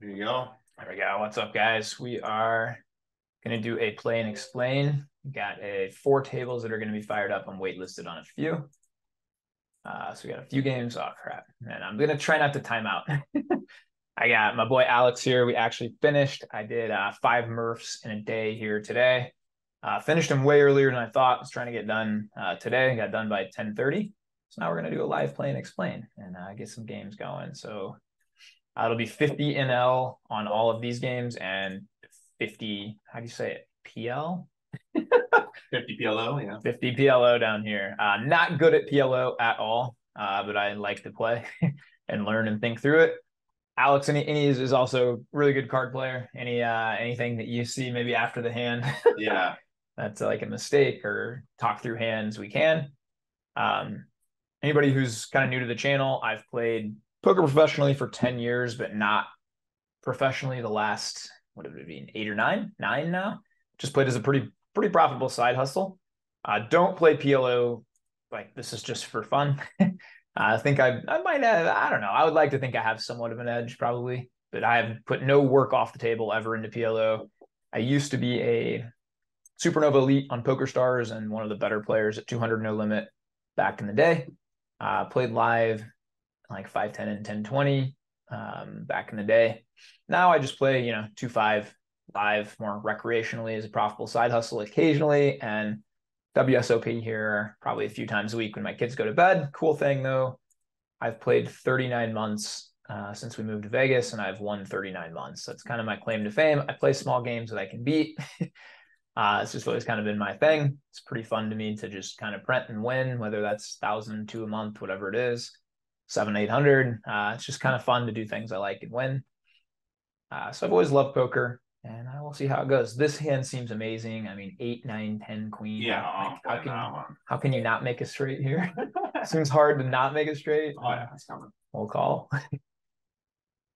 There you go. There we go. What's up, guys? We are going to do a play and explain. We got four tables that are going to be fired up. I'm waitlisted on a few. So we got a few games. Oh, crap. And I'm going to try not to time out. I got my boy Alex here. We actually finished. I did 5 murphs in a day here today. Finished them way earlier than I thought. I was trying to get done today. Got done by 10:30. So now we're going to do a live play and explain and get some games going. So it'll be 50 NL on all of these games and 50, how do you say it? PL? 50 PLO, yeah. 50 PLO down here. Not good at PLO at all, but I like to play and learn and think through it. Alex any is also a really good card player. Anything that you see maybe after the hand Yeah. that's like a mistake or talk through hands, we can. Anybody who's kind of new to the channel, I've played poker professionally for 10 years, but not professionally the last, what would it be, 8 or 9? 9 now. Just played as a pretty profitable side hustle. Don't play PLO like this is just for fun. I think I might have, I don't know. I would like to think I have somewhat of an edge probably, but I have put no work off the table ever into PLO. I used to be a Supernova Elite on Poker Stars and one of the better players at 200 no limit back in the day. Played live like 510 and 1020 back in the day. Now I just play, 2-5 live more recreationally as a profitable side hustle occasionally, and WSOP here probably a few times a week when my kids go to bed. Cool thing though, I've played 39 months since we moved to Vegas, and I've won 39 months. That's kind of my claim to fame. I play small games that I can beat. It's just always kind of been my thing. It's pretty fun to me to just kind of print and win, whether that's 1,000, 2 a month, whatever it is, 700, 800. It's just kind of fun to do things I like and win. So I've always loved poker, and I will see how it goes. This hand seems amazing. I mean, 8, 9, 10, queen. Yeah, how can you not make a straight here? Seems hard to not make a straight. Oh, yeah, it's coming. We'll call.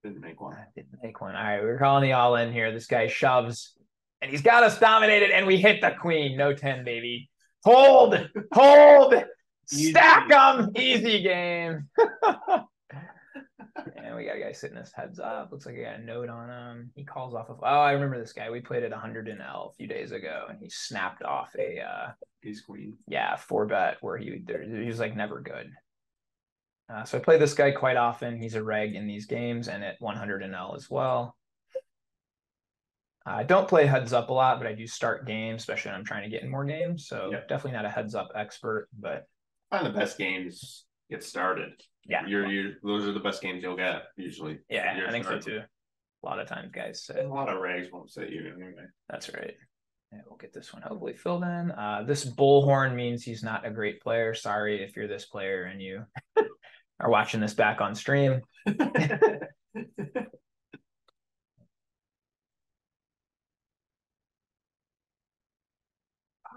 Didn't make one. Didn't make one. All right, we're calling the all in here. This guy shoves, and he's got us dominated, and we hit the queen. No 10, baby. Hold, stack them. Easy game. And we got a guy sitting his heads up. Looks like I got a note on him. He calls off of, I remember this guy. We played at 100 NL a few days ago, and he snapped off a ace queen. Yeah, 4-bet where he was like never good. So I play this guy quite often. He's a reg in these games and at 100 NL as well. I don't play heads up a lot, but I do start games, especially when I'm trying to get in more games. So definitely not a heads up expert, but I find the best games get started. Yeah, those are the best games you'll get usually. Yeah, I think so too. A lot of times, guys say a lot of regs won't say you anyway. That's right. Yeah, we'll get this one hopefully filled in. This bullhorn means he's not a great player. Sorry if you're this player and you are watching this back on stream.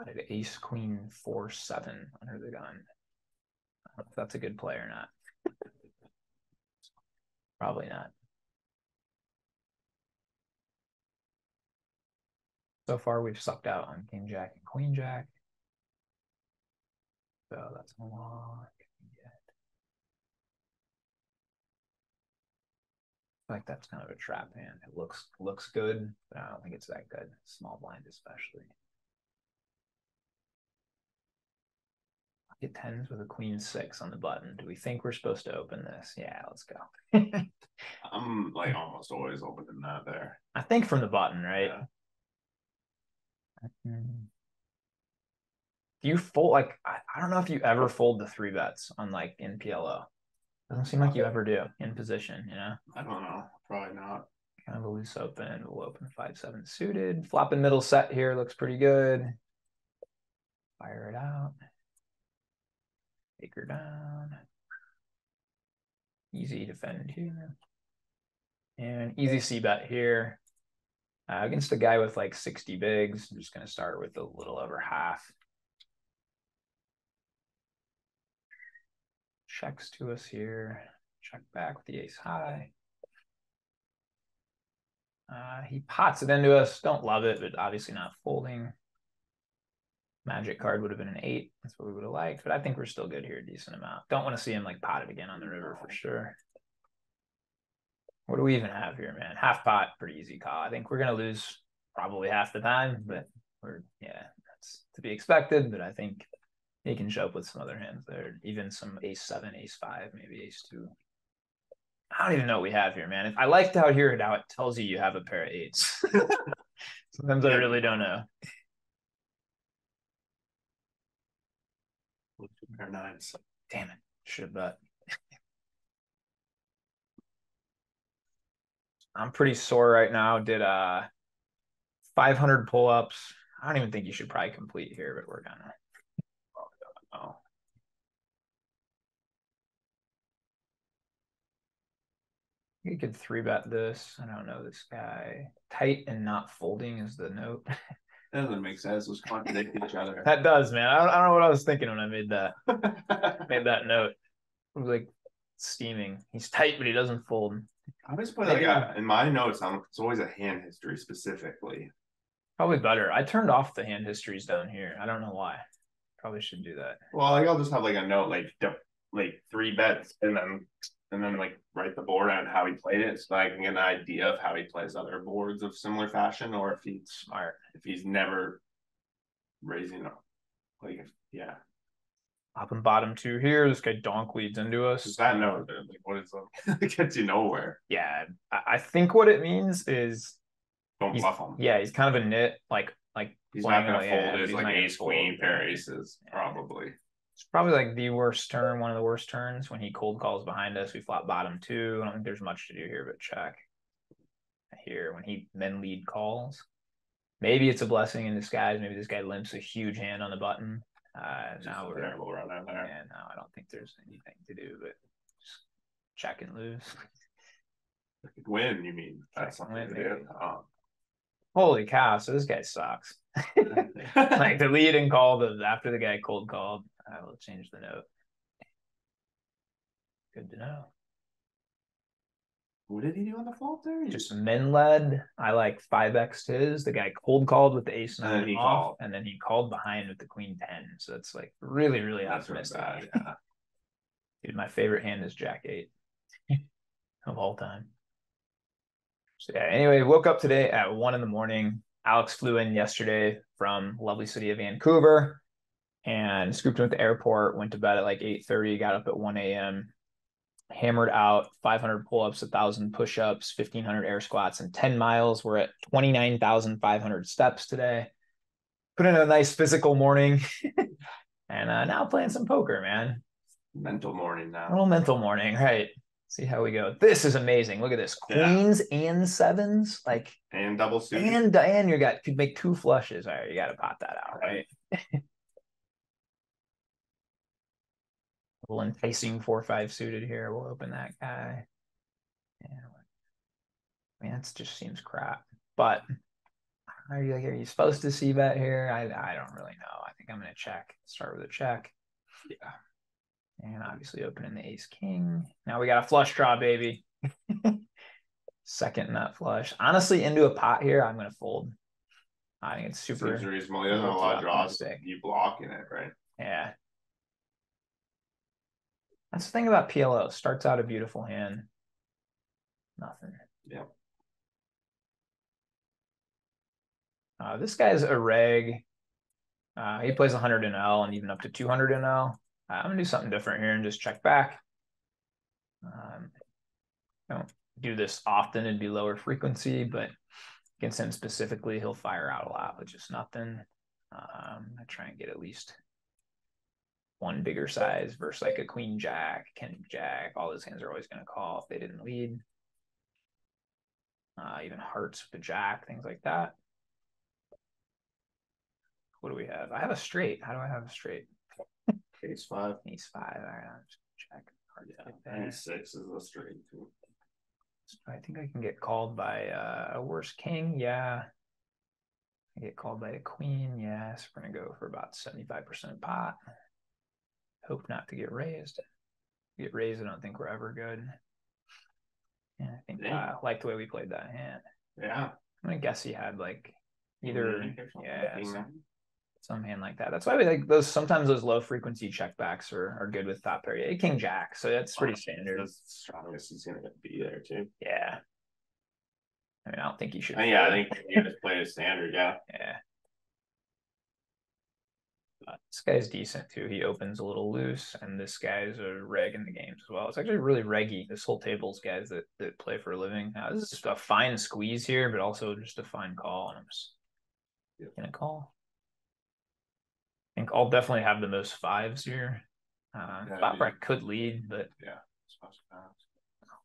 Did ace queen 4-7 under the gun. I don't know if that's a good play or not. Probably not. So far, we've sucked out on king jack and queen jack. So that's a lot. I like that's kind of a trap hand. It looks good, but I don't think it's that good. Small blind especially. Get 10s with a queen 6 on the button. Do we think we're supposed to open this? Yeah, let's go. I'm like almost always opening that there. I think from the button, right? Yeah. Do you fold like I don't know if you ever fold the 3 bets on like in PLO. Doesn't seem like you ever do in position, I don't know. Probably not. Kind of a loose open. We'll open 5-7 suited. Flopping middle set here looks pretty good. Fire it out. Take her down. Easy defend here. And easy C bet here. Against a guy with like 60 bigs. I'm just going to start with a little over half. Checks to us here. Check back with the ace high. He pots it into us. Don't love it, but obviously not folding. Magic card would have been an 8. That's what we would have liked, but I think we're still good here, a decent amount. Don't want to see him like pot it again on the river for sure. What do we even have here, man? Half pot, pretty easy call. I think we're gonna lose probably half the time, but that's to be expected. But I think he can show up with some other hands there, even some ace seven, ace five, maybe ace two. I don't even know what we have here, man. I liked how here now it tells you have a pair of eights. Sometimes I really don't know. Pair of nines. Damn it. Should have bet. I'm pretty sore right now. Did 500 pull-ups. I don't even think you should probably complete here, but we're gonna. Oh. You could 3-bet this. I don't know this guy. Tight and not folding is the note. That doesn't make sense. Those contradict each other. That does, man. I don't know what I was thinking when I made that. Made that note. It was like steaming. He's tight, but he doesn't fold. I always put in my notes. It's always a hand history specifically. Probably better. I turned off the hand histories down here. I don't know why. Probably should do that. Well, I'll just have like a note like 3 bets and then like write the board on how he played it, so I can get an idea of how he plays other boards of similar fashion, or if he's smart, if he's never raising up. Like Popping bottom 2 here. This guy donk leads into us. Is that note? Like, what is that? It gets you nowhere. Yeah, I think what it means is don't bluff him. Yeah, he's kind of a nit, like he's not gonna fold it. Like ace queen pair aces, probably. It's probably like the worst turn, one of the worst turns when he cold calls behind us. We flop bottom 2. I don't think there's much to do here but check. Here when he then lead calls. Maybe it's a blessing in disguise. Maybe this guy limps a huge hand on the button. Now we're terrible run out there. Yeah, no, I don't think there's anything to do but just check and lose. Win, you mean? That's something to do. Holy cow! So this guy sucks. Like the lead and call after the guy cold called. I will change the note. Good to know. What did he do on the flop there? Just min led. I like 5x his. The guy cold called with the ace 9 off, and then he called behind with the queen 10. So it's like really, really optimistic. Yeah. Dude, my favorite hand is Jack 8 of all time. So yeah, anyway, woke up today at 1 in the morning. Alex flew in yesterday from lovely city of Vancouver and scooped him at the airport, went to bed at like 8:30, got up at 1 a.m., hammered out 500 pull-ups, 1,000 push-ups, 1,500 air squats, and 10 miles. We're at 29,500 steps today. Put in a nice physical morning and now playing some poker, man. Mental morning now. A little mental morning, right? See how we go. This is amazing. Look at this. Queens and sevens, like and double suited. And you could make 2 flushes. All right, you got to pop that out, right? A little enticing 4-5 suited here. We'll open that guy. Yeah, I mean, that just seems crap. But are you supposed to see bet here? I don't really know. I think I'm gonna check. Start with a check. Yeah. And obviously opening the ace king. Now we got a flush draw, baby. Second nut flush. Honestly, into a pot here, I'm gonna fold. I think it's super reasonable. There's a lot of draws. You blocking it, right? Yeah. That's the thing about PLO. Starts out a beautiful hand. Nothing. Yeah. This guy's a reg. He plays 100 NL and even up to 200 NL. I'm going to do something different here and just check back. Don't do this often. It'd be lower frequency, but against him specifically, he'll fire out a lot with just nothing. I'm going to try and get at least one bigger size versus like a queen jack, king jack. All those hands are always going to call if they didn't lead. Even hearts with the jack, things like that. What do we have? I have a straight. How do I have a straight? Ace 5. Ace 5. All right, I'll just check. Ace 6 is a straight too. I think I can get called by a worse king. Yeah. I get called by a queen. Yeah. So we're going to go for about 75% pot. Hope not to get raised. Get raised, I don't think we're ever good. Yeah, I think I like the way we played that hand. Yeah. I'm going to guess he had like either, some hand like that. That's why we like those. Sometimes those low frequency checkbacks are good with top pair. King jack, so that's pretty standard. The strongest he's gonna be there too. Yeah, I mean, I don't think he should. Yeah, I think you just play a standard. Yeah. Yeah. This guy's decent too. He opens a little loose, and this guy's a reg in the games as well. It's actually really reggy. This whole table's guys that play for a living. This is a fine squeeze here, but also just a fine call. And I'm just gonna call. I think I'll definitely have the most fives here. Spot where I could lead, but yeah.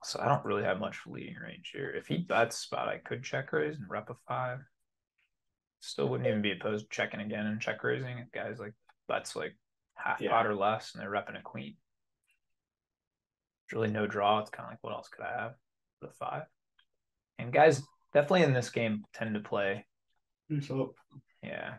So I don't really have much leading range here. If he bets spot, I could check raise and rep a 5. Still wouldn't even be opposed to checking again and check raising if guys like bets like half pot or less and they're repping a queen. There's really no draw. It's kind of like, what else could I have? The 5. And guys definitely in this game tend to play. Yeah.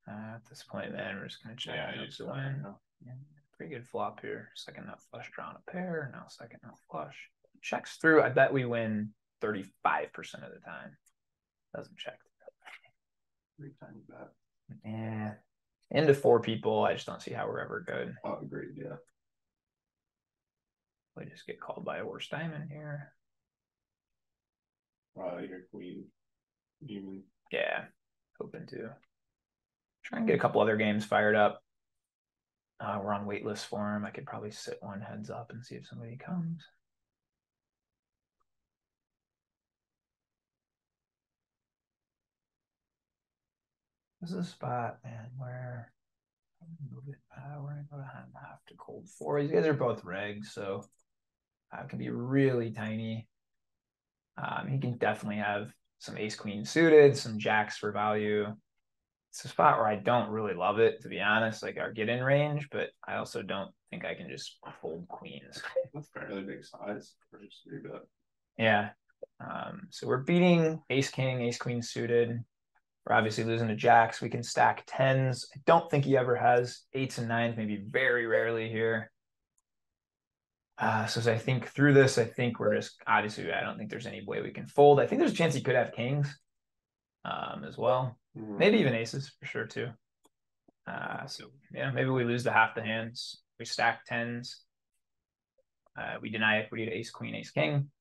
At this point, man, we're just gonna check. Yeah, to win. Yeah, pretty good flop here. Second nut flush, drawing a pair. Now second nut flush. Checks through. I bet we win 35% of the time. Doesn't check. 3 times bet. Yeah. Into 4 people. I just don't see how we're ever good. Oh, agreed. Yeah. We just get called by a worse diamond here. Your queen. Even. Yeah. Hoping to. Try and get a couple other games fired up. We're on waitlist for him. I could probably sit one heads up and see if somebody comes. This is a spot, man, where move it. We're gonna go to half to cold 4. These guys are both regs, so it can be really tiny. He can definitely have some ace queen suited, some jacks for value. It's a spot where I don't really love it, to be honest, like our get in range, but I also don't think I can just fold queens. That's fairly big size for just 3 bet. Yeah. So we're beating ace king, ace queen suited. We're obviously losing to jacks. We can stack 10s. I don't think he ever has 8s and 9s, maybe very rarely here. So as I think through this, I think we're just, obviously, I don't think there's any way we can fold. I think there's a chance he could have kings as well. Maybe even aces for sure too. So yeah, maybe we lose to half the hands. We stack 10s. We deny equity to ace queen, ace king.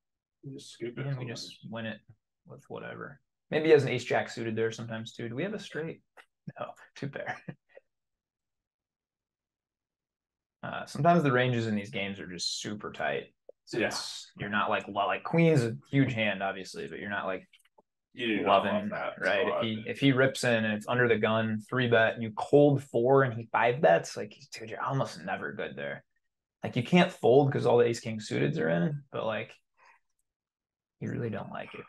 We just scoop it. And we just win it with whatever. Maybe he has an ace jack suited there sometimes too. Do we have a straight? No, 2 pair. Sometimes the ranges in these games are just super tight. So yes, you're not like queen's a huge hand, obviously, but you're not like loving that, right? If he rips in and it's under the gun, 3 bet, and you cold 4 and he 5 bets, like dude, you're almost never good there. Like you can't fold because all the ace king suiteds are in, but like you really don't like it.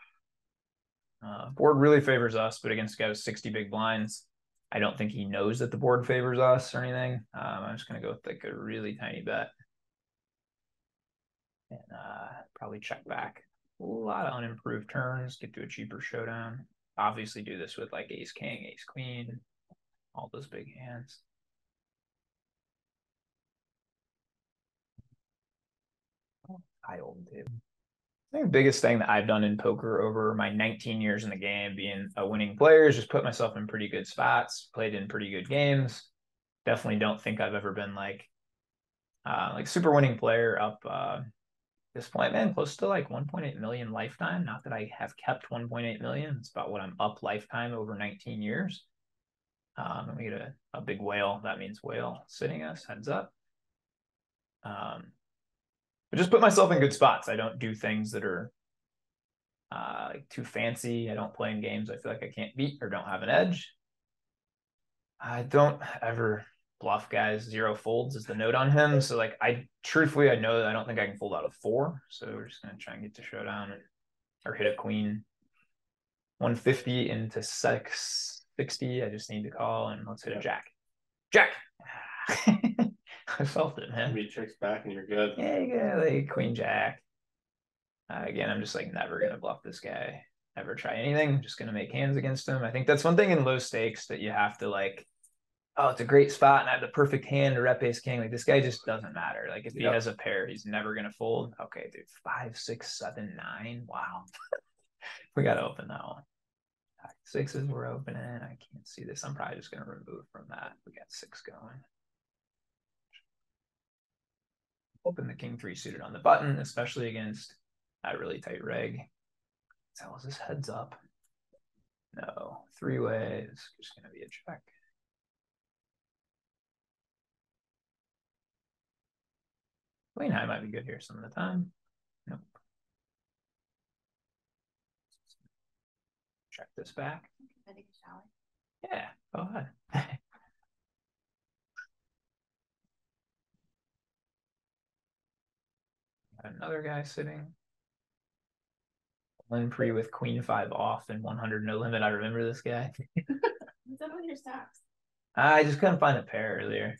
Board really favors us, but against guys 60 big blinds, I don't think he knows that the board favors us or anything. I'm just going to go with like a really tiny bet. And probably check back. A lot of unimproved turns, get to a cheaper showdown. Obviously do this with like ace king, ace queen, all those big hands. High old table. I think the biggest thing that I've done in poker over my 19 years in the game, being a winning player, is just put myself in pretty good spots, played in pretty good games. Definitely don't think I've ever been like super winning player up this point, man, close to like 1.8 million lifetime. Not that I have kept 1.8 million. It's about what I'm up lifetime over 19 years. And we get a big whale. That means whale sitting us, heads up. But just put myself in good spots. I don't do things that are like too fancy. I don't play in games I feel like I can't beat or don't have an edge. I don't ever bluff guys. 0 folds is the note on him. So like I know that I don't think I can fold out of 4. So we're just gonna try and get to showdown or hit a queen. 150 into 660. I just need to call and let's hit a jack. Jack. I felt it, man. 3 tricks back and you're good. Yeah, you got like queen jack. Again, I'm just like never gonna bluff this guy. Never try anything. I'm just gonna make hands against him. I think that's one thing in low stakes that you have to like, oh, it's a great spot and I have the perfect hand to rep ace king. Like this guy just doesn't matter. Like if he has a pair, he's never gonna fold. Okay, dude, 5, 6, 7, 9. Wow. We gotta open that one. 6s we're opening. I can't see this. I'm probably just gonna remove from that. We got 6 going. Open the king 3 suited on the button, especially against a really tight reg. So is this heads up? No, three-way is just going to be a check. Queen high might be good here some of the time. Nope. Check this back. I take a shower. Yeah, go ahead. Another guy sitting. One pre with queen 5 off and 100 no limit. I remember this guy. What's up with your stacks? I just couldn't find a pair earlier.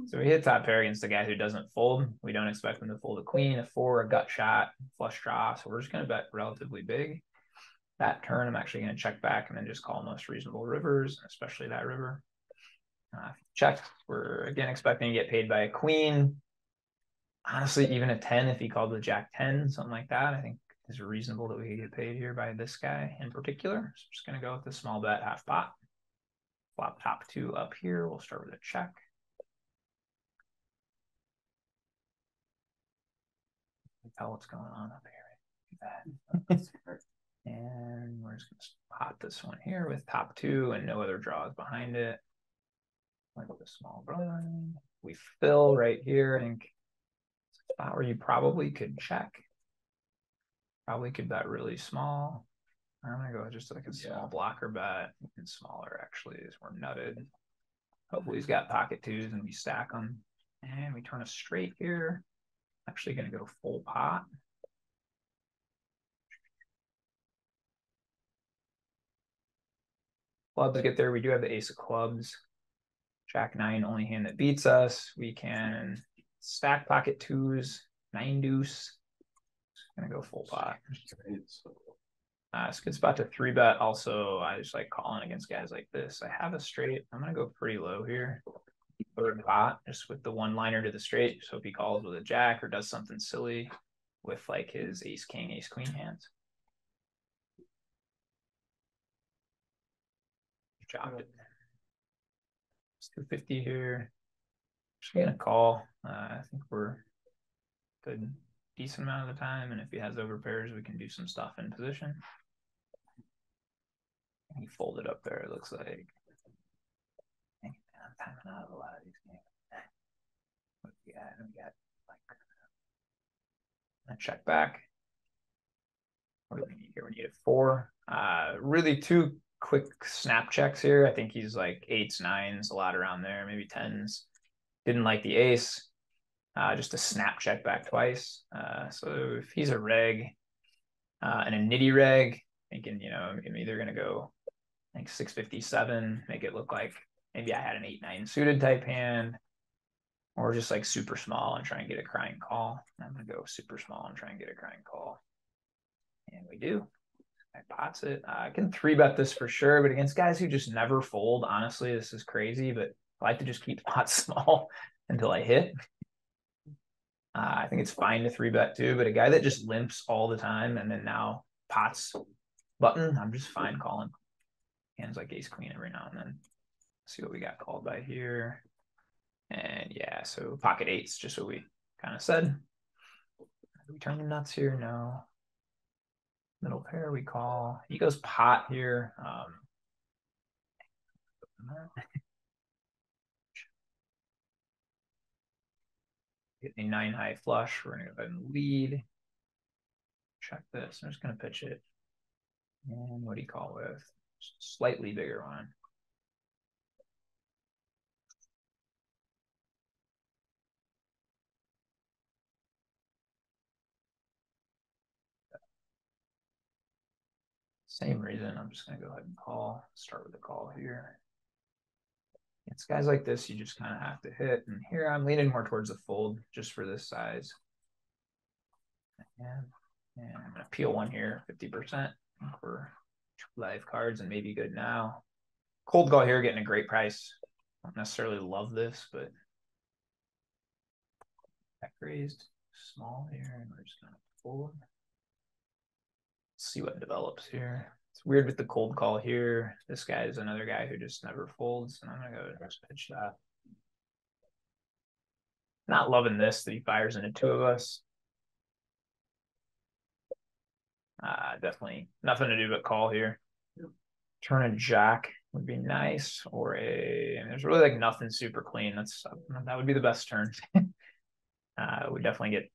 So we hit top pair against the guy who doesn't fold. We don't expect him to fold a queen, a 4, a gut shot, flush draw. So we're just going to bet relatively big. That turn, I'm actually going to check back and then just call most reasonable rivers, especially that river. Check. We're again expecting to get paid by a queen. Honestly, even a 10 if he called the jack 10, something like that, I think is reasonable that we get paid here by this guy in particular. So I'm just going to go with the small bet, half pot. Flop top 2 up here. We'll start with a check. Tell what's going on up here. And we're just going to pot this one here with top 2 and no other draws behind it. Like with a small blind. We fill right here. I think it's a spot where you probably could check. Probably could bet really small. I'm going to go just like a small blocker bet. And smaller actually is we're nutted. Hopefully he's got pocket 2s and we stack them. And we turn a straight here. Actually going to go full pot. Clubs get there. We do have the ace of clubs. Jack 9, only hand that beats us. We can stack pocket 2s, 9 deuce. Gonna go full pot. It's a good spot to 3-bet. Also, I just like calling against guys like this. I have a straight. I'm gonna go pretty low here. Third pot, just with the one-liner to the straight. So if he calls with a jack or does something silly with like his ace king, ace queen hands. Chopped it. It's 250 here. Just gonna call. I think we're good, decent amount of the time, and if he has overpairs, we can do some stuff in position. He folded up there. It looks like. I'm timing out of a lot of these games. What we got? We got like a check back. What do we need here? We need a 4. Really 2 quick snap checks here. I think he's like 8s, 9s, a lot around there, maybe 10s. Didn't like the ace. Just a snap check back twice. So if he's a reg and a nitty reg, thinking, you know, I'm either going to go like 657, make it look like maybe I had an 8-9 suited type hand, or just like super small and try and get a crying call. I'm going to go super small and try and get a crying call. And we do. I pots it. I can 3-bet this for sure, but against guys who just never fold, honestly, this is crazy, but I like to just keep pots small until I hit. I think it's fine to 3-bet too, but a guy that just limps all the time and then now pots button, I'm just fine calling. Hands like ace queen every now and then. See what we got called by here. And yeah, so pocket 8's just what we kind of said. We turn the nuts here? No. Middle pair we call. He goes pot here. Get a 9 high flush. We're gonna go ahead and lead. Check this. I'm just gonna pitch it. And what do you call with? Slightly bigger one. Same reason. I'm just gonna go ahead and call. Start with the call here. It's guys like this, you just kind of have to hit. And here I'm leaning more towards the fold just for this size. And I'm gonna peel one here, 50% for live cards and maybe good now. Cold call here, getting a great price. Don't necessarily love this, but back raised small here, and we're just gonna fold. See what develops here. It's weird with the cold call here. This guy is another guy who just never folds, and I'm gonna go just pitch that. Not loving this that he fires into 2 of us. Definitely nothing to do but call here. Yep. Turn a jack would be nice, or there's really like nothing super clean. That would be the best turn. We definitely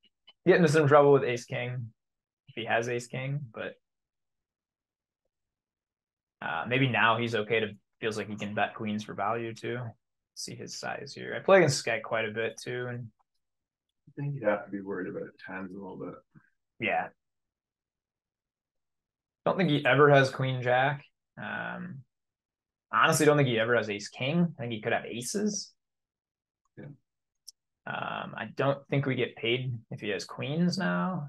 get into some trouble with ace king if he has ace king, but maybe now he's okay to feels like he can bet queens for value too. See his size here. I play against this guy quite a bit too, and I think you'd have to be worried about tens a little bit. Yeah. Don't think he ever has queen jack. Honestly, don't think he ever has ace king. I think he could have aces. Yeah. I don't think we get paid if he has queens now.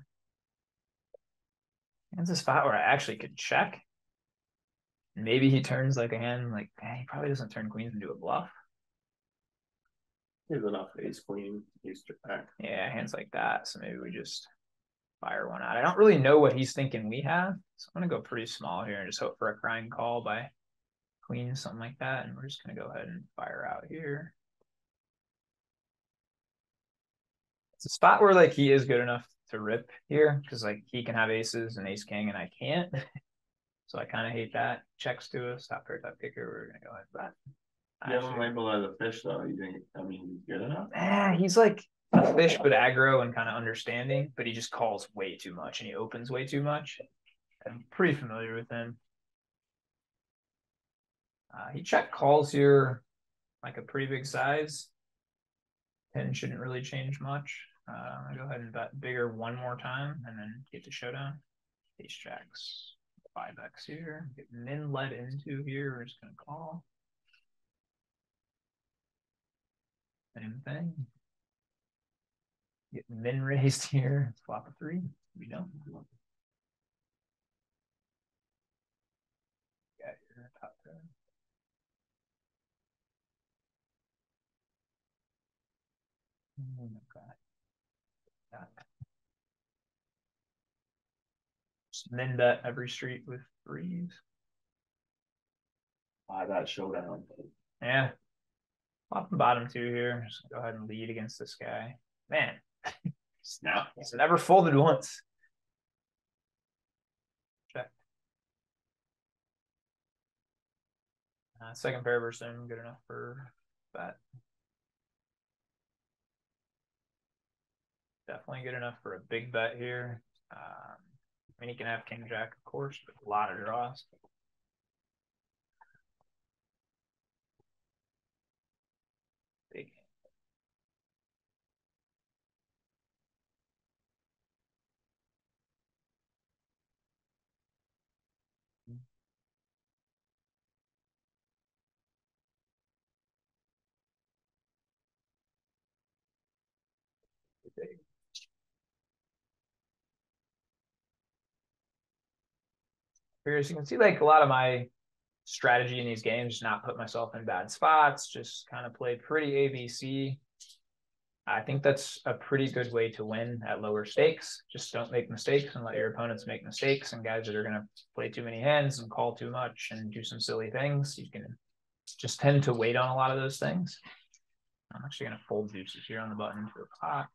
It's a spot where I actually could check. Maybe he turns like a hand, like he probably doesn't turn queens into a bluff. He's enough ace queen, ace jack. Yeah, hands like that. So maybe we just fire one out. I don't really know what he's thinking we have. So I'm gonna go pretty small here and just hope for a crying call by queen, something like that. And we're just gonna go ahead and fire out here. It's a spot where like he is good enough to rip here because like he can have aces and ace king and I can't. So I kind of hate that. Checks to us, top pair, top kicker. We're gonna go ahead with that. You have him labeled as a fish though. You think? I mean, he's good enough. He's like a fish, but aggro and kind of understanding. But he just calls way too much and he opens way too much. I'm pretty familiar with him. He check calls here like a pretty big size. 10 shouldn't really change much. I'm gonna go ahead and bet bigger one more time and then get the showdown. Ace jacks, 5x here. Get min led into here. We're just gonna call. Same thing. Get min raised here. Flop a 3. We don't. Yeah, you're top pair. Okay. Just min bet every street with 3s. That showdown. Yeah. Top and bottom 2 here. Just go ahead and lead against this guy. Man. No. He's never folded once. Check. Second pair versus him, good enough for that. Definitely good enough for a big bet here. I mean, he can have king jack, of course, but a lot of draws. Big. Big. Here, as you can see, like a lot of my strategy in these games, not put myself in bad spots, just kind of play pretty ABC. I think that's a pretty good way to win at lower stakes. Just don't make mistakes and let your opponents make mistakes. And guys that are going to play too many hands and call too much and do some silly things, you can just tend to wait on a lot of those things. I'm actually going to fold deuces here on the button to a pot.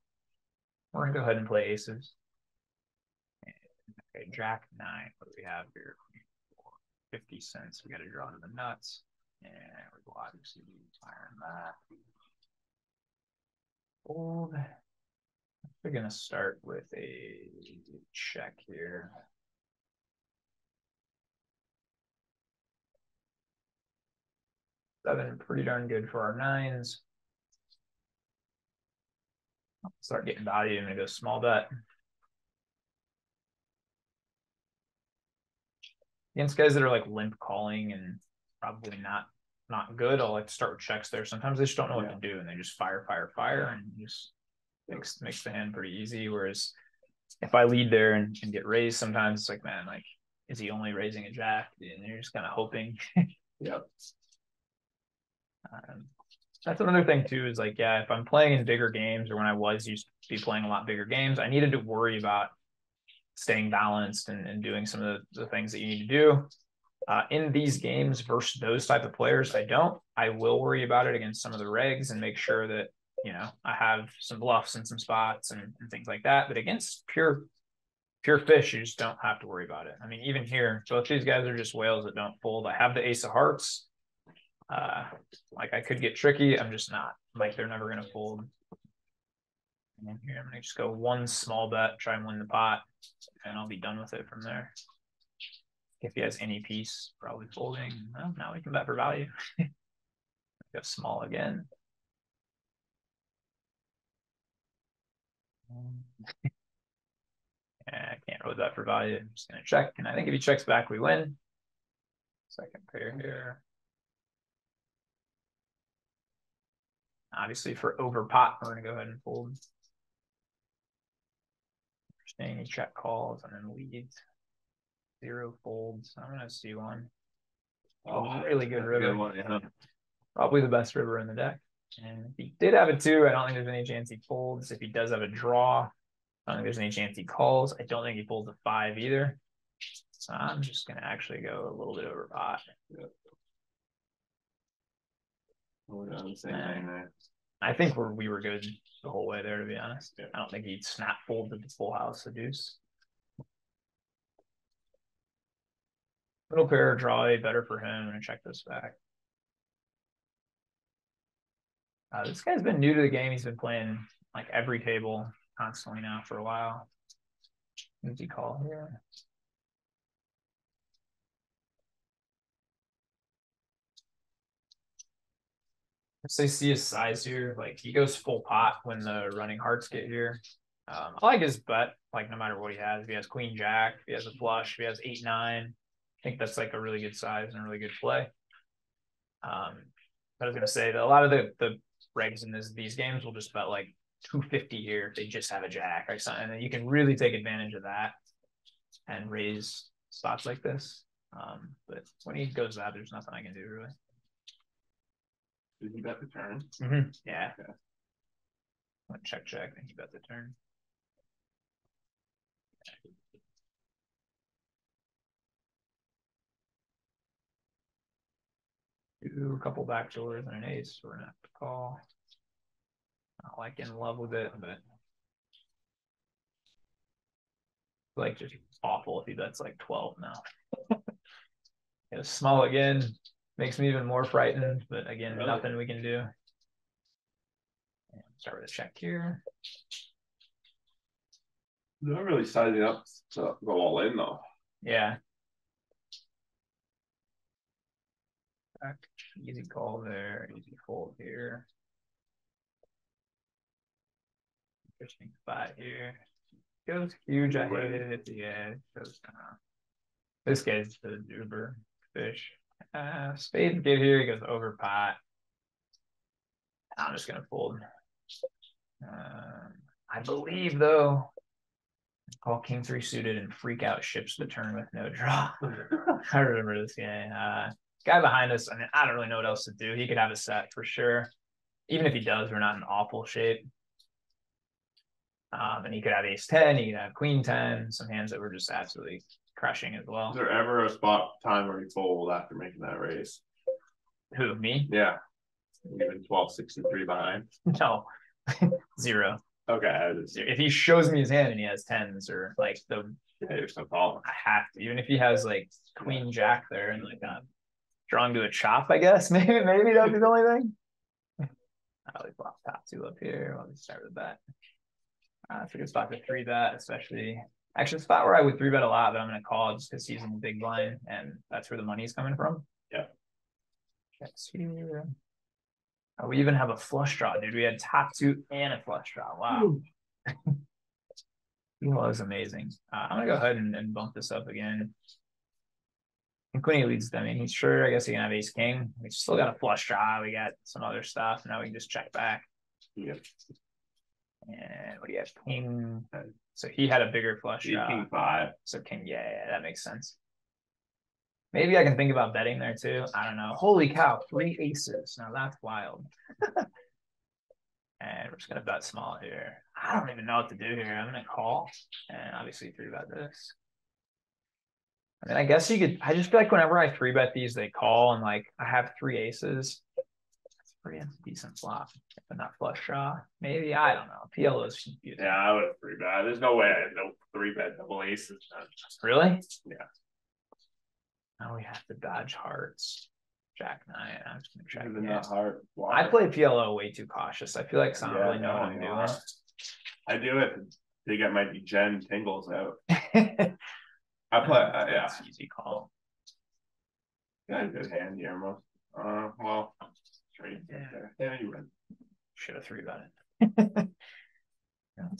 We're going to go ahead and play aces. Okay, jack 9. What do we have here? 50 cents. We got to draw to the nuts. And we're obviously firing that. Fold. We're going to start with a check here. Seven, pretty darn good for our 9s. I'll start getting value. I'm going to go small bet. Against guys that are like limp calling and probably not good, I'll like to start with checks there. Sometimes they just don't know what to do and they just fire, and just makes the hand pretty easy. Whereas if I lead there and get raised, sometimes it's like, man, like, is he only raising a jack? And you're just kind of hoping. Yep. That's another thing too, is like, yeah, if I'm playing in bigger games or when I used to be playing a lot bigger games, I needed to worry about staying balanced and doing some of the things that you need to do. In these games versus those type of players, I will worry about it against some of the regs and make sure that, you know, I have some bluffs and some spots and things like that. But against pure Pure fish, you just don't have to worry about it. I mean, even here, both these guys are just whales that don't fold. I have the ace of hearts. Like I could get tricky. I'm just not. Like they're never going to fold. And here I'm going to just go one small bet, try and win the pot, and I'll be done with it from there. If he has any piece, probably folding. Well, now we can bet for value. Go small again. I can't really bet for value. I'm just going to check. And I think if he checks back, we win. Second pair here. Obviously, for over pot, we're going to go ahead and fold. Interesting. He check calls and then leads. 0 folds. I'm going to see one. Oh, really good river. Good one, yeah. Probably the best river in the deck. And if he did have a 2, I don't think there's any chance he folds. If he does have a draw, I don't think there's any chance he calls. I don't think he folds a 5 either. So I'm just going to actually go a little bit over pot. Yep. We're on the same thing there. I think we were good the whole way there, to be honest. Yeah. I don't think he'd snap fold to the full house of deuce. Middle pair, draw a better for him. I'm going to check this back. This guy's been new to the game. He's been playing like every table constantly now for a while. Easy call here. If they see his size here, like he goes full pot when the running hearts get here. I like his bet, like no matter what he has. If he has queen jack, if he has a flush, if he has 8-9, I think that's like a really good size and a really good play. I was gonna say that a lot of the regs in these games will just bet like 250 here if they just have a jack or something, and then you can really take advantage of that and raise spots like this. But when he goes that, there's nothing I can do really. Did he bet the turn? Mm-hmm. Yeah. Okay. Check, and he bet the turn. Do a couple back doors and an ace. We're gonna have to call. Not like in love with it, but like just awful if he bets like 12 now. Small again makes me even more frightened, but again, really? Nothing we can do. And start with a check here. Not really sizing up to go all in though. Yeah. Back. Easy call there, easy fold here. Interesting spot here. Goes huge. I hate it. Yeah, goes this guy's the uber fish. Spades get here. He goes over pot. I'm just gonna fold. I believe though, call king 3 suited and freak out ships the turn with no draw. I remember this guy. Guy behind us. I mean, I don't really know what else to do. He could have a set for sure. Even if he does, we're not in awful shape. And he could have ace 10, he could have queen 10, some hands that were just absolutely crushing as well. Is there ever a spot time where you fold after making that raise? Who, me? Yeah. Even 1263 behind? No. 0. Okay. If he shows me his hand and he has 10s or like there's no problem. I have to. Even if he has like queen jack there and like drawing to a chop, I guess. Maybe that'd be the only thing. I'll flop top 2 up here. Let me start with that. It's a good spot to 3-bet, especially. Actually, a spot where I would 3-bet a lot, but I'm going to call just because he's in the big blind, and that's where the money is coming from. Yeah. Checks here. Oh, we even have a flush draw, dude. We had top 2 and a flush draw. Wow. He was amazing. I'm going to go ahead and bump this up again. And Queen leads them. I mean, he's sure. I guess he can have ace king. We still got a flush draw. We got some other stuff. Now we can just check back. Yep. And what do you have? King. So he had a bigger flush draw. King 5. So king, yeah, that makes sense. Maybe I can think about betting there too. I don't know. Holy cow, 3 aces. Now that's wild. And we're just gonna bet small here. I don't even know what to do here. I'm gonna call and obviously 3-bet this. I mean, I guess you could. I just feel like whenever I 3-bet these, they call and like I have 3 aces. pretty decent flop, but not flush draw. Maybe, I don't know. PLO is confusing. Yeah, I would have 3-bet. There's no way I had no 3-bet double aces. Really? Yeah. Now we have to dodge hearts. Jack 9. I'm just gonna check. Even that heart. I play PLO way too cautious. I feel like I don't really know what I'm no. doing. I do it. I think it might be Jen Tingles out. I play. Yeah. Easy call. Got a good hand here, most. Well, straight there. Yeah, you win. Should have 3-bet it.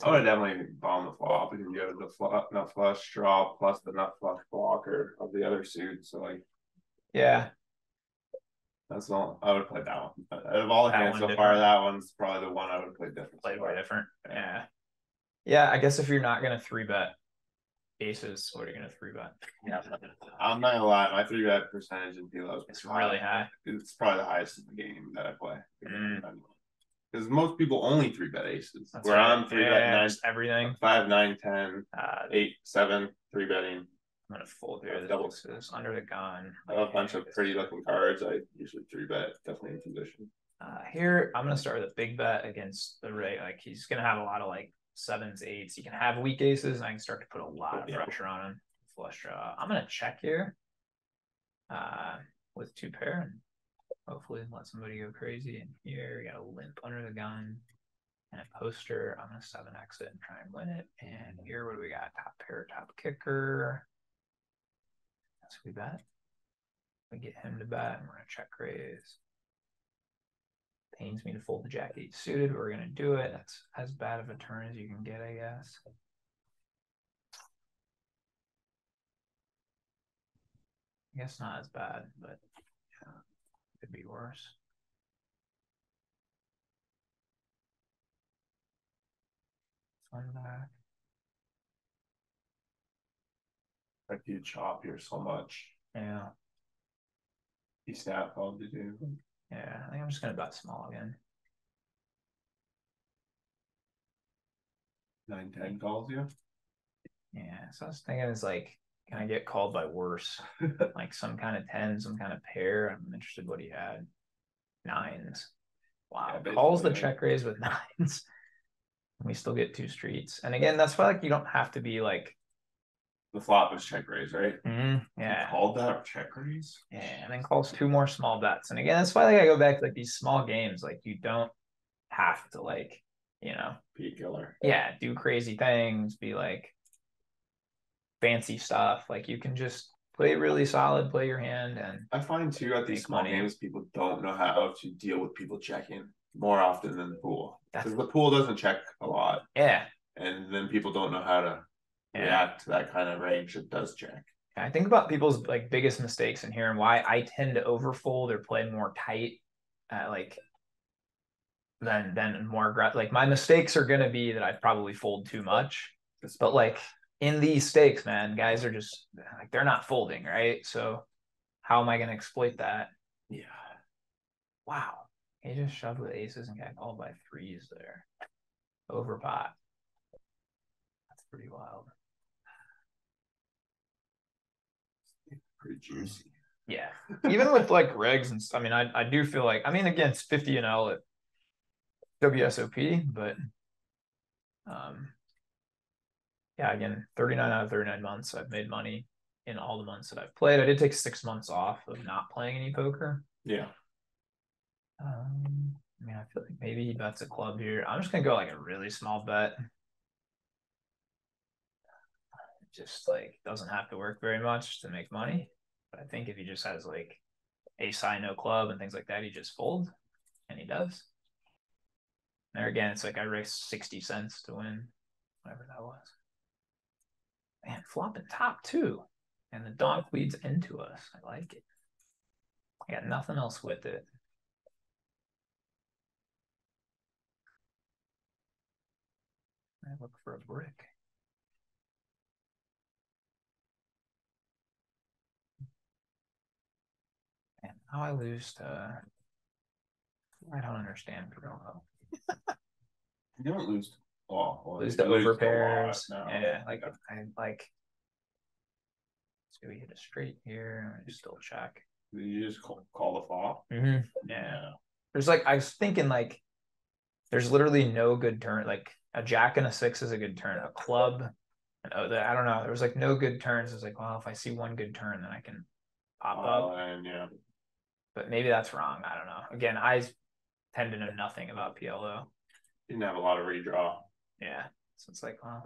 I would definitely bomb the flop because you have the nut flush draw plus the nut flush blocker of the other suit. So like, yeah, that's all. I would play that one. Out of all the hands so far, that one's probably the one I would play different. Play way different. Yeah. Yeah, I guess if you're not gonna 3-bet aces, what are you gonna 3-bet? Yeah, I'm not gonna lie, my 3-bet percentage in PLO is really high. It's probably the highest in the game that I play. Because most people only 3-bet aces. That's where right. I'm 3-bet 9, everything 5, 9, 10, 8, 7, 3-betting. I'm gonna fold here. Double is under the gun. I have a bunch of pretty looking cards. I usually 3-bet, definitely in position. Here I'm gonna start with a big bet against the Ray. Like he's gonna have a lot of like 7s, 8s. He can have weak aces, and I can start to put a lot of pressure on him. Flush draw. I'm gonna check here. With 2 pair and hopefully let somebody go crazy. And here we got a limp under the gun and a poster. I'm gonna 7x it and try and win it. And here what do we got? Top pair, top kicker. That's we bet. We get him to bet and we're gonna check raise. Pains me to fold the Jack 8 suited, but we're gonna do it. That's as bad of a turn as you can get, I guess. I guess not as bad, but yeah, could be worse. Fun back. Like you chop here so much. Yeah. You snap called to do. Yeah, I think I'm just gonna bet small again. 9-10 calls you. Yeah, so I was thinking it's like, can I get called by worse? Like some kind of 10, some kind of pair. I'm interested what he had. 9s. Wow. Yeah, calls the check raise with 9s. We still get 2 streets. And again, that's why like you don't have to be like the flop was check raise, right? Yeah. You called that check raise? Yeah, and then calls 2 more small bets. And again, that's why like I go back to like these small games. Like you don't have to like, you know, be a killer. Yeah, do crazy things, be like fancy stuff. Like you can just play really solid, play your hand, and I find too at these small games, people don't know how to deal with people checking more often than the pool. Because the pool doesn't check a lot. Yeah. And then people don't know how to react to that kind of range that does check. I think about people's like biggest mistakes in here and why I tend to overfold or play more tight, like than more aggressive. Like my mistakes are gonna be that I probably fold too much, but like in these stakes, man, guys are just like they're not folding, right? So how am I gonna exploit that? Yeah. Wow, he just shoved with aces and got called by 3s there. Over pot. That's pretty wild. Pretty juicy. Yeah. Even with like regs and stuff, I mean, I do feel like, I mean, again, it's 50 and L at WSOP, but yeah, again, 39 out of 39 months I've made money in all the months that I've played. I did take 6 months off of not playing any poker. Yeah. I mean, I feel like maybe he bets a club here. I'm just gonna go like a really small bet. Just like doesn't have to work very much to make money. But I think if he just has like ace high, no club and things like that, he just folds, and he does. There again, it's like I risked 60 cents to win, whatever that was. Man, flopping top too. And the donk leads into us. I like it. I got nothing else with it. I look for a brick. And how I lose to I don't understand Perdomo. You don't lose. Lose to over pairs. Yeah, like I like. So we hit a straight here, and we still check. You just call the flop. Yeah. there's like, I was thinking like, there's literally no good turn. Like a jack and a 6 is a good turn. A club, I don't know. There was like no good turns. It's like, well, if I see one good turn, then I can pop up. And yeah. But maybe that's wrong. I don't know. Again, I tend to know nothing about PLO. Didn't have a lot of redraw. Yeah. So it's like, well,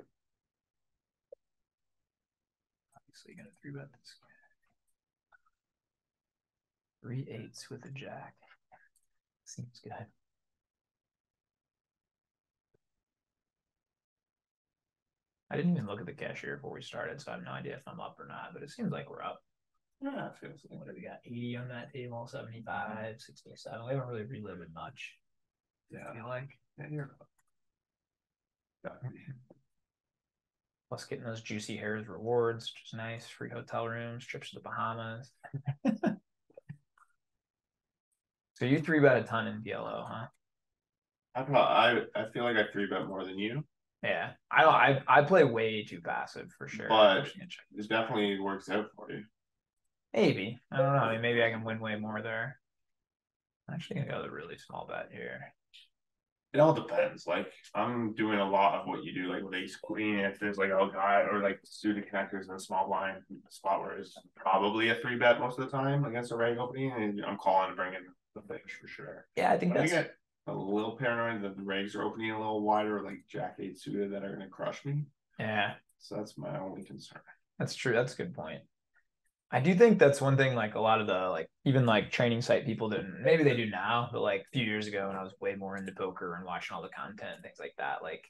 obviously gonna 3-bet this guy. 3 8s with a jack. Seems good. I didn't even look at the cashier before we started, so I have no idea if I'm up or not, but it seems like we're up. Yeah, it feels like What do we got? 80 on that table, 75, 67. We haven't really relived much. Yeah. I feel like. Yeah, you're up. Plus getting those juicy hairs rewards, which is nice. Free hotel rooms, trips to the Bahamas. So you 3-bet a ton in BLO, huh? I feel like I 3-bet more than you. Yeah, I play way too passive for sure. But it definitely works out for you. Maybe. I don't know. I mean, maybe I can win way more there. I'm actually gonna go with a really small bet here. It all depends. Like I'm doing a lot of what you do, like with ace queen. If there's like a guy or like suited connectors in a small blind spot where it's probably a 3-bet most of the time against a reg opening, and I'm calling to bring in the fish for sure. Yeah, I think but that's. I get a little paranoid that the regs are opening a little wider, like jack 8 suited that are going to crush me. Yeah, so that's my only concern. That's true. That's a good point. I do think that's one thing, like a lot of the like even like training site people didn't, maybe they do now, but like a few years ago when I was way more into poker and watching all the content and things like that, like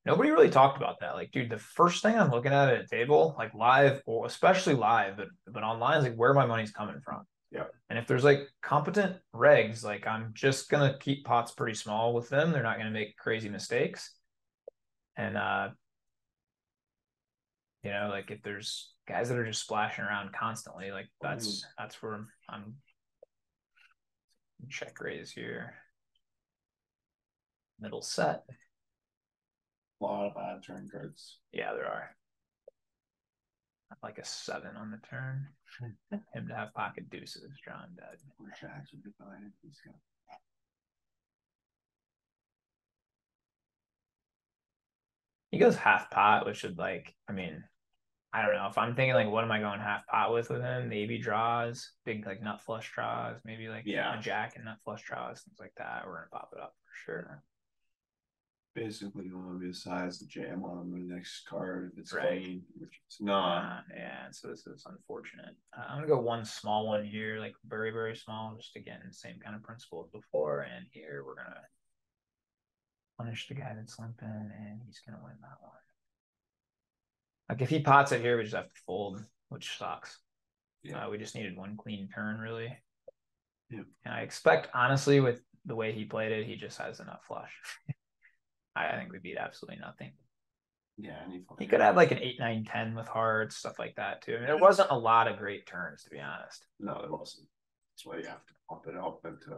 nobody really talked about that. Like, dude, the first thing I'm looking at a table, like live or especially live, but online is like where my money's coming from. Yeah. And if there's like competent regs, like I'm just gonna keep pots pretty small with them. They're not gonna make crazy mistakes. And you know, like if there's guys that are just splashing around constantly, like that's where I'm check raise here. Middle set. A lot of bad turn cards. Yeah, there are. Like a 7 on the turn. Him to have pocket deuces, John dead. He goes half pot, which should like, I mean, I don't know. If I'm thinking like, what am I going half pot with him? Maybe draws, big like nut flush draws, maybe like a jack and nut flush draws, things like that. We're gonna pop it up for sure. Basically, you want to be a size to jam on the next card if it's clean, which it's not. Yeah, so this is unfortunate. I'm gonna go one small one here, like very, very small, just again, same kind of principle as before. And here we're gonna punish the guy that's limping, and he's gonna win that one. Like if he pots it here, we just have to fold, which sucks. Yeah. We just needed one clean turn, really. Yeah. And I expect, honestly, with the way he played it, he just has enough flush. I think we beat absolutely nothing. Yeah, he could have like an 8, 9, 10 with hearts, stuff like that too. I mean, there wasn't a lot of great turns, to be honest. No, there wasn't. That's why you have to pump it up into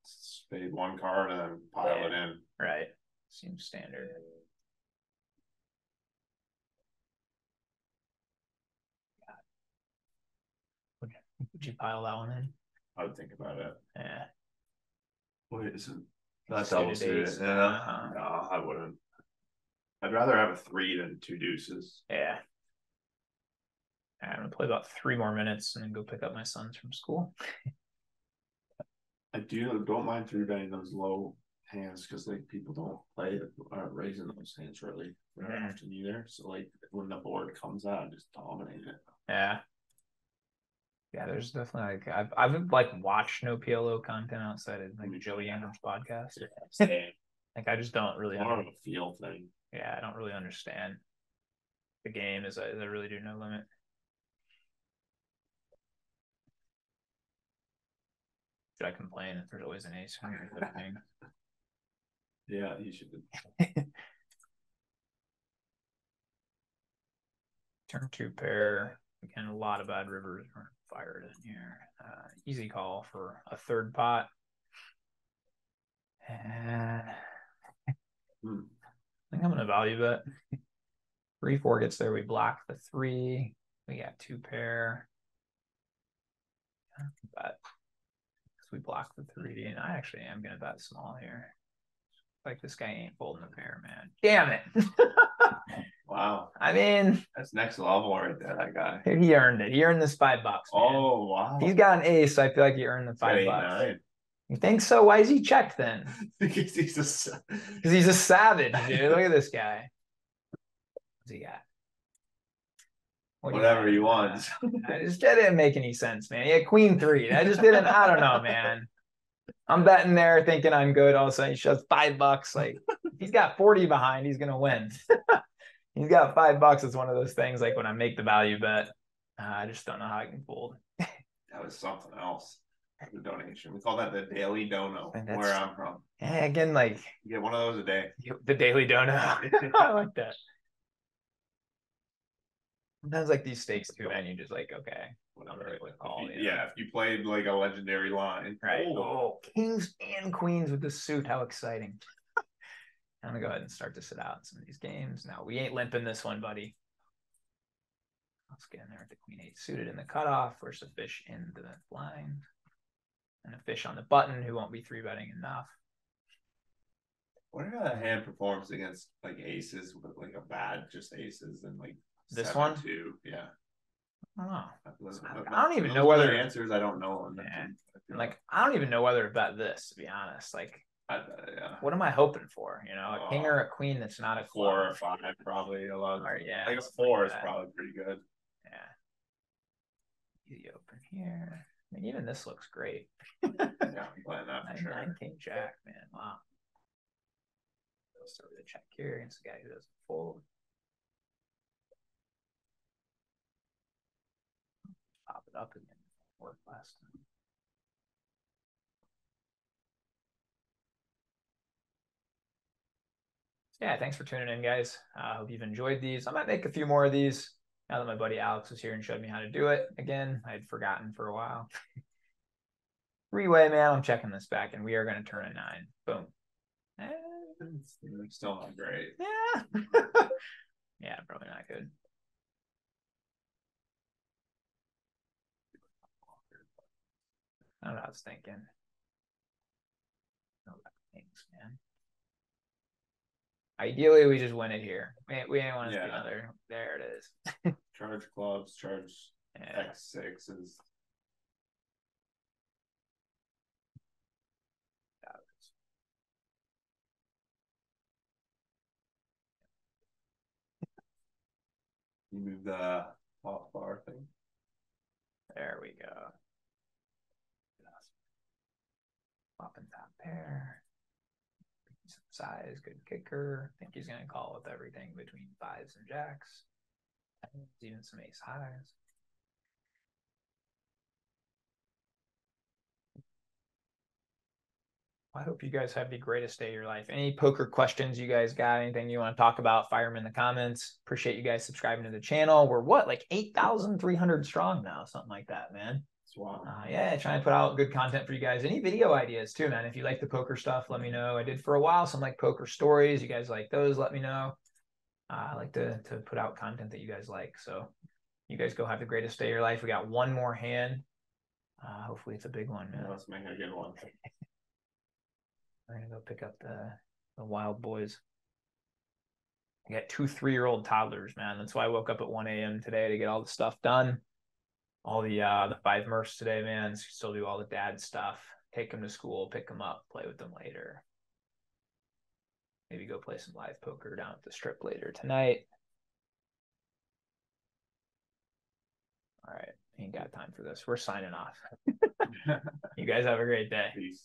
spade one card and then pile it in. Right. Seems standard. Would you pile that one in? I would think about it. Yeah. Wait, isn't that's double suited? No, I wouldn't. I'd rather have a 3 than 2 deuces. Yeah. I'm gonna play about 3 more minutes and then go pick up my sons from school. I don't mind 3-betting those low hands because like people don't play aren't raising those hands really very often either. So like when the board comes out, just dominate it. Yeah. Yeah, there's definitely like I've like watched no PLO content outside of like Joey Andrews' podcast. Like I just don't really more of a feel thing. Yeah, I don't really understand the game as I really do no limit. Should I complain if there's always an ace? Yeah, you should. Turn 2 pair. Again, a lot of bad rivers are fired in here. Easy call for a 3rd pot. And I think I'm going to value bet. 3, 4 gets there. We block the 3. We got 2 pair. Bet. because we blocked the 3D, and I actually am gonna bet small here. Like this guy ain't folding the pair, man. Damn it. Wow. I mean, that's next level right there, that guy. He earned it. He earned this $5. Man. Oh, wow. He's got an ace, so I feel like he earned the $5. You think so? Why is he checked then? Because he's a savage, dude. Look at this guy. What's he got? Whatever he wants. That didn't make any sense, man. He had queen 3. That just didn't. I don't know, man. I'm betting there thinking I'm good. All of a sudden, he shows $5. Like, if he's got 40 behind, he's going to win. He's got $5. It's one of those things like when I make the value bet, I just don't know how I can fold. That was something else. The donation. We call that the daily dono where I'm from. Yeah, again, like you get one of those a day. The daily dono. I like that. Sometimes like these stakes too, man. You just like, okay, whatever. If you played like a legendary line. Right. Oh, kings and queens with the suit. How exciting. I'm gonna go ahead and start to sit out in some of these games. Now we ain't limping this one, buddy. Let's get in there with the queen 8 suited in the cutoff. Where's the fish in the blind? And a fish on the button who won't be 3-betting enough. What if a hand performs against like aces with like a bad just aces and like this 7-2? Yeah. I don't know. I don't even know whether answers I don't know. Like I don't even know whether to bet this, to be honest. Like what am I hoping for? You know, a king or a queen that's not a 4 or 5 probably a lot. Or, yeah, I guess 4 is probably pretty good. Yeah. Easy open here. I mean, even this looks great. Yeah, I'm playing that for sure. 9 king jack, man. Wow. Let's start with a check here against the guy who doesn't fold. Pop it up again. Worked last time. Yeah, thanks for tuning in, guys. I hope you've enjoyed these. I might make a few more of these now that my buddy Alex was here and showed me how to do it. Again, I had forgotten for a while. 3-way, man. I'm checking this back, and we are going to turn a 9. Boom. It's still not great. Yeah. Yeah, probably not good. I don't know what I was thinking. No things, man. Ideally, we just win it here. We ain't want to see another. There it is. Charge clubs, charge X6s. You move the off bar thing. There we go. Flop and top pair. Some size, good kicker. I think he's going to call with everything between 5s and jacks. Even some ace highs. I hope you guys have the greatest day of your life. Any poker questions you guys got? Anything you want to talk about? Fire them in the comments. Appreciate you guys subscribing to the channel. We're what, like 8,300 strong now, something like that, man. Wow. Yeah, trying to put out good content for you guys. Any video ideas too, man. If you like the poker stuff, let me know. I did for a while some like poker stories. You guys like those? Let me know. I like to put out content that you guys like. So you guys go have the greatest day of your life. We got one more hand. Hopefully it's a big one, man. Let's make it a good one. We're gonna go pick up the wild boys. I got 2 3-year-old toddlers, man. That's why I woke up at 1 a.m. today to get all the stuff done. All the 5 murphs today, man. So still do all the dad stuff. Take them to school, pick them up, play with them later. Maybe go play some live poker down at the strip later tonight. All right, ain't got time for this. We're signing off. You guys have a great day. Peace.